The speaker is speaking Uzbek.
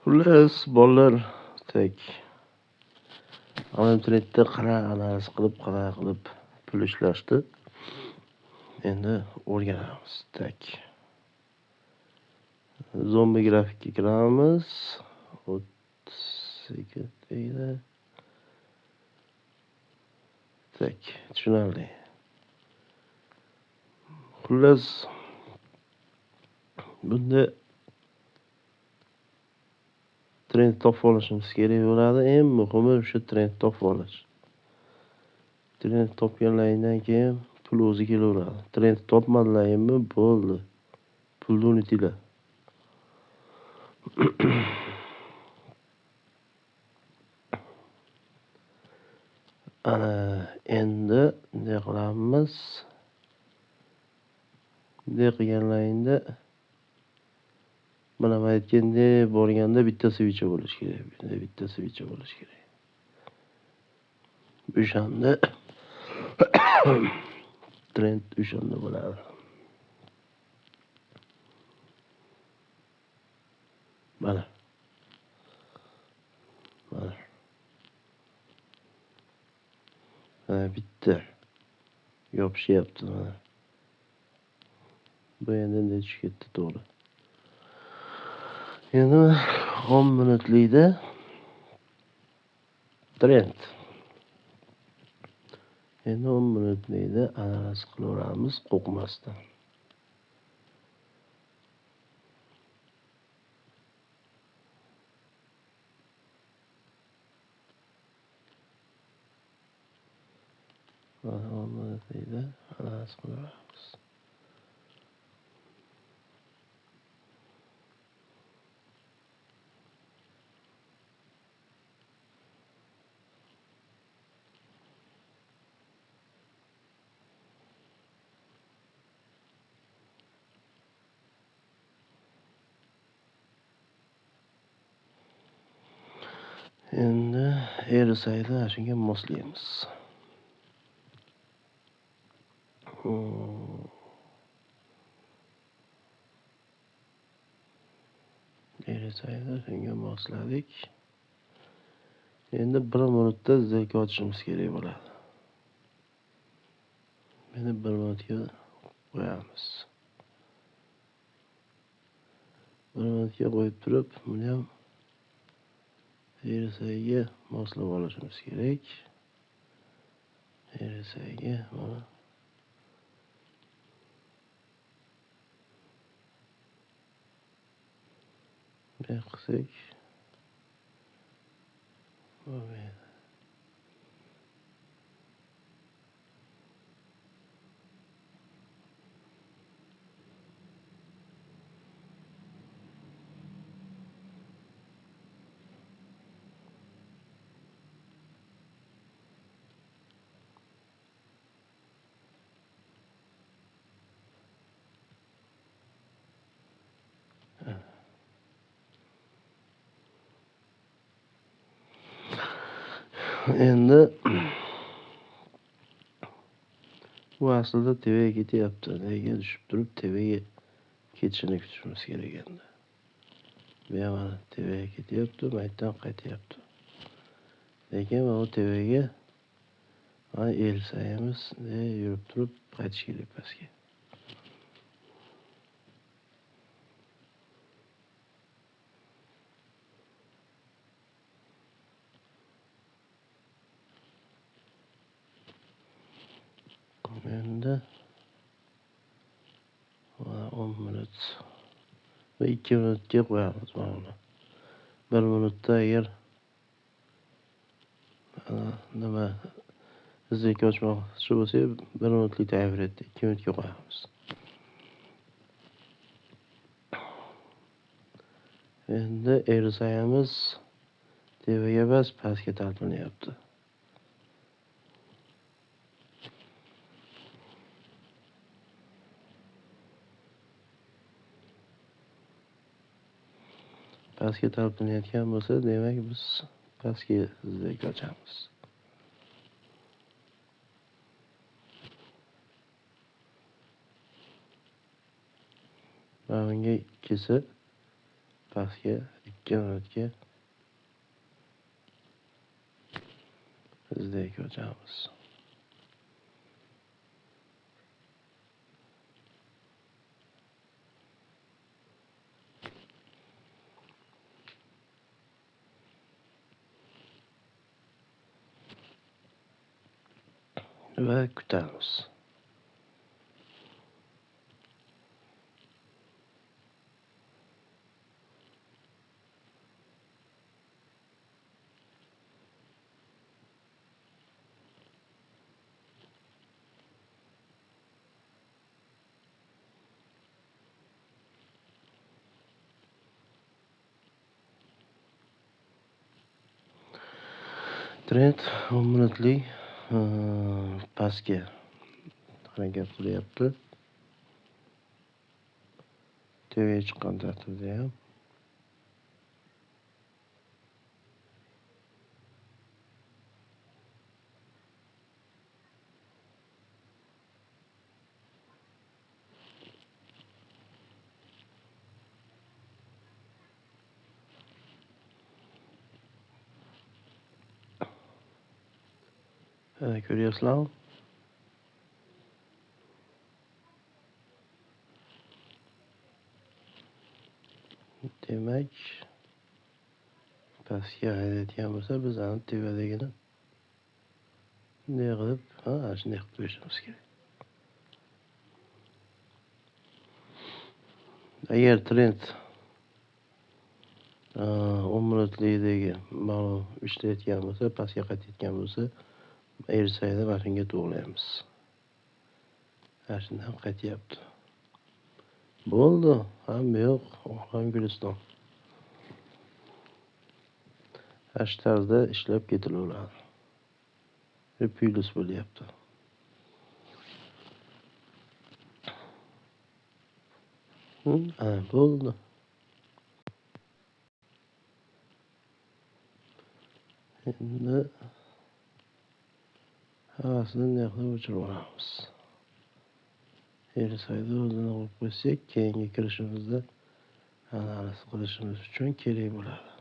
Xullas, bolalar tek internetda analiz qilib pul ishlashdi. Endi o'rganamiz. Zombi grafikka kiramiz. 32 deydi. Tushunarli. Xullas, bunda trend topib olishimiz kerak bo'ladi. Eng muhimi shu trend topib olish. Trend topganingdan keyin pul o'zi kelaveradi. Trend topmadingmi, bo'ldi. Pulni unutinglar. Endi bunday qilamiz. Bunday qilganlaringda mana aytgandek borganda bitta switch bo'lishi kerak. O'shanda trend o'shanda bo'ladi. Mana. Bitta yopishyapti mana. Bu endi tushib ketdi to'g'ri. Endi 10 minutlikda trend. Endi 10 minutlikda analiz qilaveramiz qo'rqmasdan. Mana 10 minutlikda analiz qilaveramiz. Endi RSI'da shunga moslaymiz. RSI'da shunga mosladik. Endi 1 minutda zilka ochishimiz kerak bo'ladi. Endi 1 minutga qo'yamiz. 1 minutga qo'yib turib, buni ham RSI'ga moslab olishimiz kerak. RSI'ga mana bunday qilsak bo'lmaydi. Endi bu aslida tevaga ketyapti. Nega tushib turib tevaga ketishini kutishimiz kerak endi. Bu ham mana tevaga ketyapti, maytdan qaytyapti. Lekin bu tevaga mana elsayimiz yurib turib qaytish kerak pastga. Endi 10 minut va 2 minutga qo'yamiz mana. 1 minutda agar nima zilka ochmoqchi bo'lsak, 1 minutlik time frame 2 minutga qo'yamiz. Endi RSI'miz tevaga emas, pastga talpinyapti. Pastga talpinayotgan bo'lsa, demak biz pastga zilka ochamiz. Bunga ikkisi pastga 2 minutga izdek ochamiz. Va kutamiz. Trend 10 minutlik pastga harakat qilyapti. TVga chiqqan tartibda ham ko'ryapsizlarmi? Demak, pastga haydayotgan bo'lsa, biz ani tevadagini bunday qilib, shunday qilib qo'yishimiz kerak. Agar trend 10 minutlikdagi ma'lum ishlayotgan bo'lsa, pastga qaytayotgan bo'lsa, ersayda mana shunga to'g'laymiz. Mana shundan qaytyapti. Bo'ldi, hamma yo'q, ham Guliston. Shu tarzda ishlab ketilaveradi. Replyus bo'lyapti. Bo'ldi. Endi havasini bunday qilib o'chirib olamiz. Ersayda o'zini qo'yib qo'ysak, keyingi kirishimizda analiz qilishimiz uchun kerak bo'ladi.